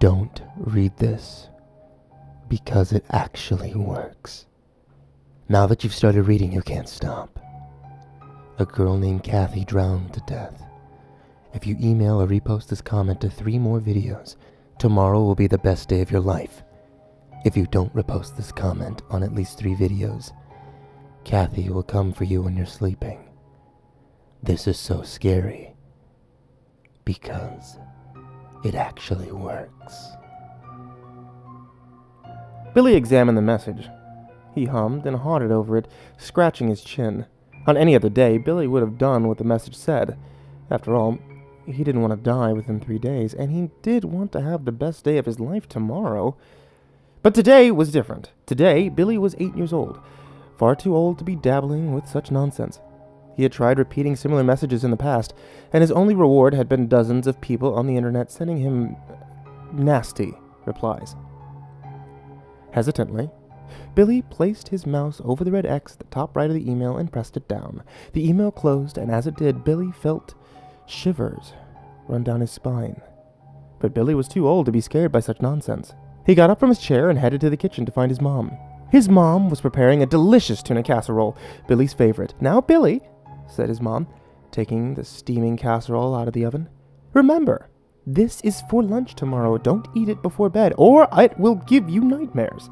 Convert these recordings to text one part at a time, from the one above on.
Don't read this, because it actually works. Now that you've started reading, you can't stop. A girl named Kathy drowned to death. If you email or repost this comment to 3 more videos, tomorrow will be the best day of your life. If you don't repost this comment on at least 3 videos, Kathy will come for you when you're sleeping. This is so scary, because it actually works. Billy examined the message. He hummed and hawed over it, scratching his chin. On any other day, Billy would have done what the message said. After all, he didn't want to die within 3 days, and he did want to have the best day of his life tomorrow. But today was different. Today, Billy was 8 years old, far too old to be dabbling with such nonsense. He had tried repeating similar messages in the past, and his only reward had been dozens of people on the internet sending him nasty replies. Hesitantly, Billy placed his mouse over the red X at the top right of the email and pressed it down. The email closed, and as it did, Billy felt shivers run down his spine. But Billy was too old to be scared by such nonsense. He got up from his chair and headed to the kitchen to find his mom. His mom was preparing a delicious tuna casserole, Billy's favorite. "Now, Billy," said his mom, taking the steaming casserole out of the oven, "remember, this is for lunch tomorrow. Don't eat it before bed, or it will give you nightmares.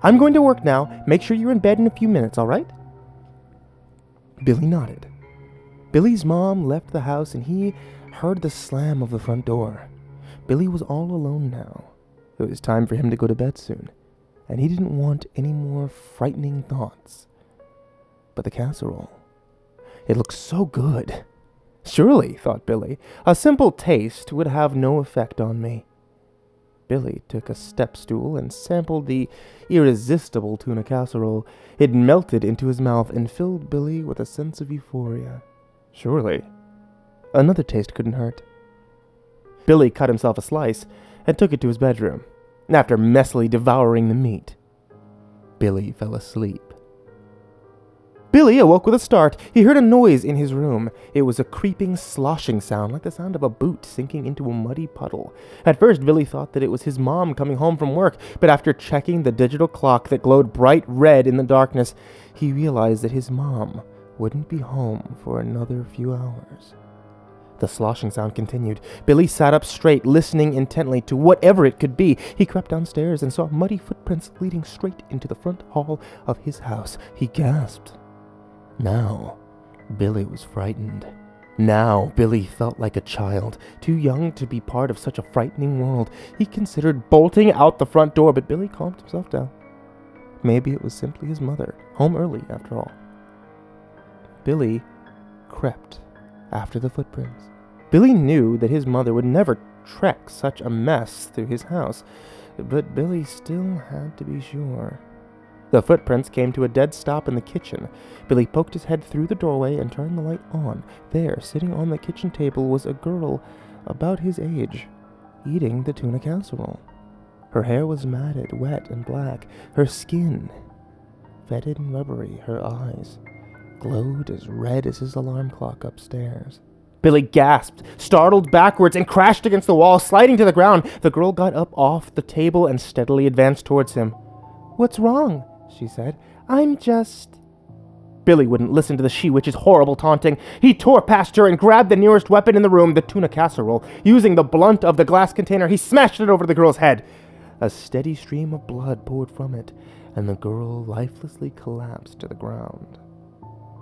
I'm going to work now. Make sure you're in bed in a few minutes, all right?" Billy nodded. Billy's mom left the house, and he heard the slam of the front door. Billy was all alone now. It was time for him to go to bed soon, and he didn't want any more frightening thoughts. But the casserole, it looked so good. Surely, thought Billy, a simple taste would have no effect on me. Billy took a step stool and sampled the irresistible tuna casserole. It melted into his mouth and filled Billy with a sense of euphoria. Surely, another taste couldn't hurt. Billy cut himself a slice and took it to his bedroom. After messily devouring the meat, Billy fell asleep. Billy awoke with a start. He heard a noise in his room. It was a creeping, sloshing sound, like the sound of a boot sinking into a muddy puddle. At first, Billy thought that it was his mom coming home from work, but after checking the digital clock that glowed bright red in the darkness, he realized that his mom wouldn't be home for another few hours. The sloshing sound continued. Billy sat up straight, listening intently to whatever it could be. He crept downstairs and saw muddy footprints leading straight into the front hall of his house. He gasped. Now, Billy was frightened. Now, Billy felt like a child, too young to be part of such a frightening world. He considered bolting out the front door, but Billy calmed himself down. Maybe it was simply his mother, home early after all. Billy crept after the footprints. Billy knew that his mother would never trek such a mess through his house, but Billy still had to be sure. The footprints came to a dead stop in the kitchen. Billy poked his head through the doorway and turned the light on. There, sitting on the kitchen table, was a girl about his age, eating the tuna casserole. Her hair was matted, wet, and black. Her skin, fetid and rubbery. Her eyes glowed as red as his alarm clock upstairs. Billy gasped, startled backwards, and crashed against the wall, sliding to the ground. The girl got up off the table and steadily advanced towards him. "What's wrong?" she said. "I'm just..." Billy wouldn't listen to the she-witch's horrible taunting. He tore past her and grabbed the nearest weapon in the room, the tuna casserole. Using the blunt of the glass container, he smashed it over the girl's head. A steady stream of blood poured from it, and the girl lifelessly collapsed to the ground.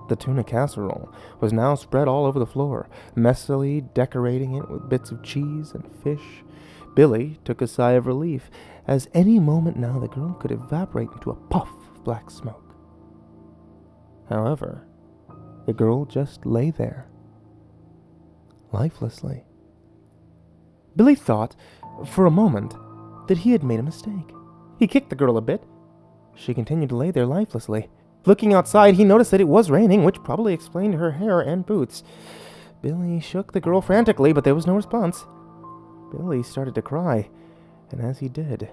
The tuna casserole was now spread all over the floor, messily decorating it with bits of cheese and fish. Billy took a sigh of relief, as any moment now the girl could evaporate into a puff of black smoke. However, the girl just lay there, lifelessly. Billy thought, for a moment, that he had made a mistake. He kicked the girl a bit. She continued to lay there lifelessly. Looking outside, he noticed that it was raining, which probably explained her hair and boots. Billy shook the girl frantically, but there was no response. Billy started to cry, and as he did,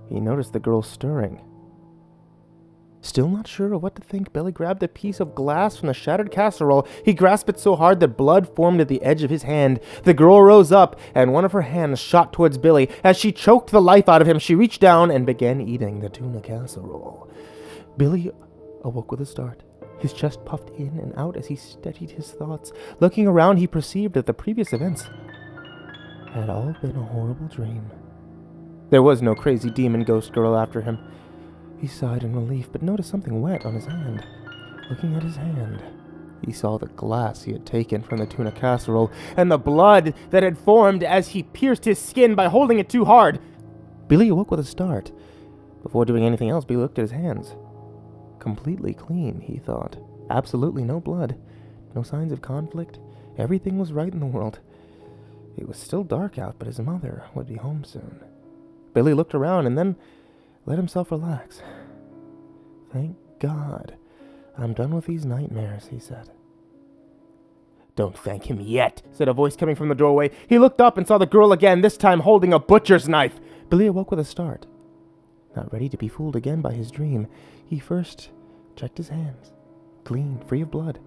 he noticed the girl stirring. Still not sure of what to think, Billy grabbed a piece of glass from the shattered casserole. He grasped it so hard that blood formed at the edge of his hand. The girl rose up, and one of her hands shot towards Billy. As she choked the life out of him, she reached down and began eating the tuna casserole. Billy awoke with a start. His chest puffed in and out as he steadied his thoughts. Looking around, he perceived that the previous events had all been a horrible dream. There was no crazy demon ghost girl after him. He sighed in relief, but noticed something wet on his hand. Looking at his hand, he saw the glass he had taken from the tuna casserole and the blood that had formed as he pierced his skin by holding it too hard. Billy awoke with a start. Before doing anything else, Billy looked at his hands. Completely clean, he thought. Absolutely no blood. No signs of conflict. Everything was right in the world. It was still dark out, but his mother would be home soon. Billy looked around and then let himself relax. Thank God. I'm done with these nightmares, he said. Don't thank him yet, said a voice coming from the doorway. He looked up and saw the girl again, this time holding a butcher's knife. Billy awoke with a start. Not ready to be fooled again by his dream, he first checked his hands. Clean, free of blood.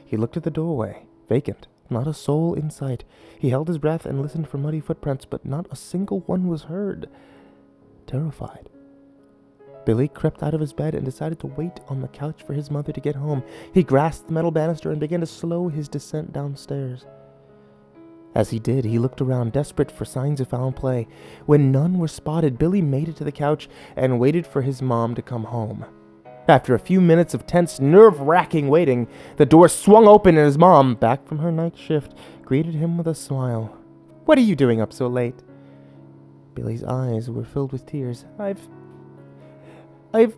He looked at the doorway, vacant, not a soul in sight. He held his breath and listened for muddy footprints, but not a single one was heard. Terrified, Billy crept out of his bed and decided to wait on the couch for his mother to get home. He grasped the metal banister and began to slow his descent downstairs. As he did, he looked around, desperate for signs of foul play. When none were spotted, Billy made it to the couch and waited for his mom to come home. After a few minutes of tense, nerve-wracking waiting, the door swung open and his mom, back from her night shift, greeted him with a smile. "What are you doing up so late?" Billy's eyes were filled with tears. I've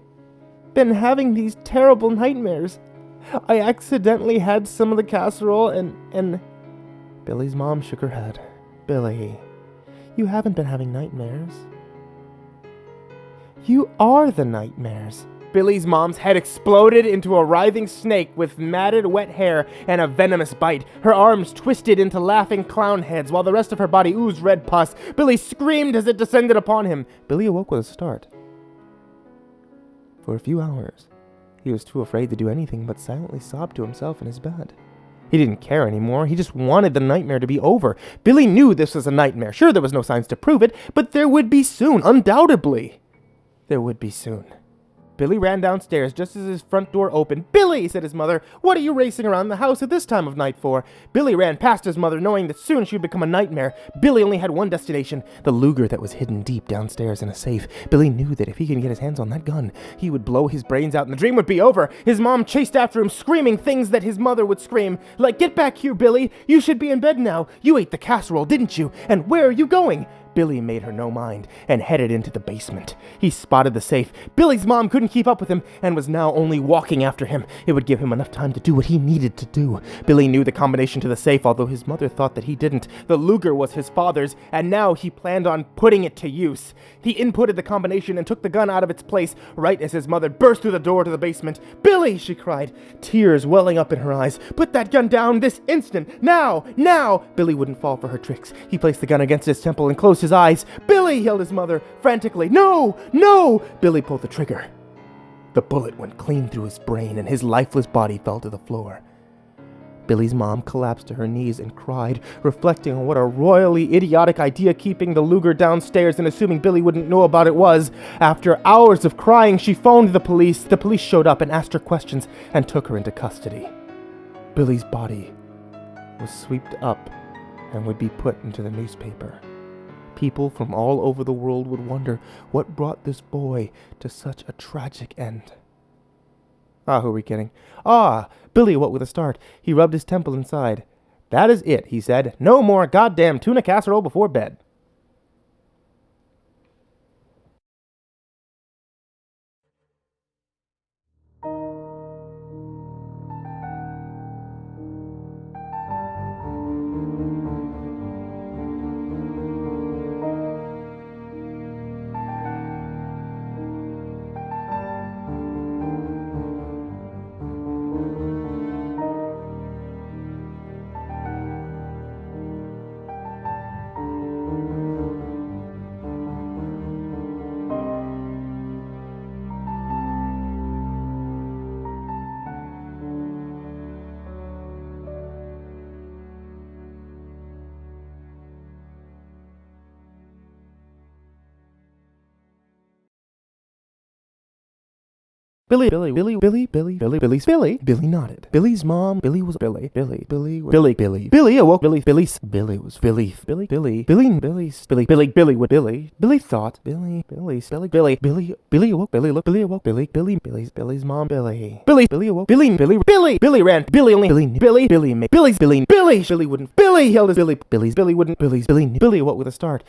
been having these terrible nightmares. I accidentally had some of the casserole and... Billy's mom shook her head. Billy, you haven't been having nightmares. You are the nightmares. Billy's mom's head exploded into a writhing snake with matted wet hair and a venomous bite. Her arms twisted into laughing clown heads while the rest of her body oozed red pus. Billy screamed as it descended upon him. Billy awoke with a start. For a few hours, he was too afraid to do anything but silently sob to himself in his bed. He didn't care anymore. He just wanted the nightmare to be over. Billy knew this was a nightmare. Sure, there was no signs to prove it, but there would be soon, undoubtedly. There would be soon. Billy ran downstairs just as his front door opened. "Billy," said his mother, "what are you racing around the house at this time of night for?" Billy ran past his mother, knowing that soon she would become a nightmare. Billy only had one destination, the Luger that was hidden deep downstairs in a safe. Billy knew that if he could get his hands on that gun, he would blow his brains out and the dream would be over. His mom chased after him, screaming things that his mother would scream, like, "Get back here, Billy! You should be in bed now! You ate the casserole, didn't you? And where are you going?" Billy made her no mind and headed into the basement. He spotted the safe. Billy's mom couldn't keep up with him and was now only walking after him. It would give him enough time to do what he needed to do. Billy knew the combination to the safe, although his mother thought that he didn't. The Luger was his father's, and now he planned on putting it to use. He inputted the combination and took the gun out of its place right as his mother burst through the door to the basement. "Billy!" she cried, tears welling up in her eyes. "Put that gun down this instant! Now! Now!" Billy wouldn't fall for her tricks. He placed the gun against his temple and closed his eyes. "Billy!" yelled his mother frantically. "No! No!" Billy pulled the trigger. The bullet went clean through his brain and his lifeless body fell to the floor. Billy's mom collapsed to her knees and cried, reflecting on what a royally idiotic idea keeping the Luger downstairs and assuming Billy wouldn't know about it was. After hours of crying, she phoned the police. The police showed up and asked her questions and took her into custody. Billy's body was swept up and would be put into the newspaper. People from all over the world would wonder what brought this boy to such a tragic end. Who are we kidding? Billy awoke with a start. He rubbed his temple and sighed. "That is it," he said. "No more goddamn tuna casserole before bed." Billy, Billy's Billy. Billy nodded. Billy's mom, Billy was Billy awoke. Billy thought, Billy awoke. Billy awoke. Billy's mom, Billy awoke. Billy ran. Billy wouldn't. Billy yelled as Billy wouldn't. Billy awoke with a start.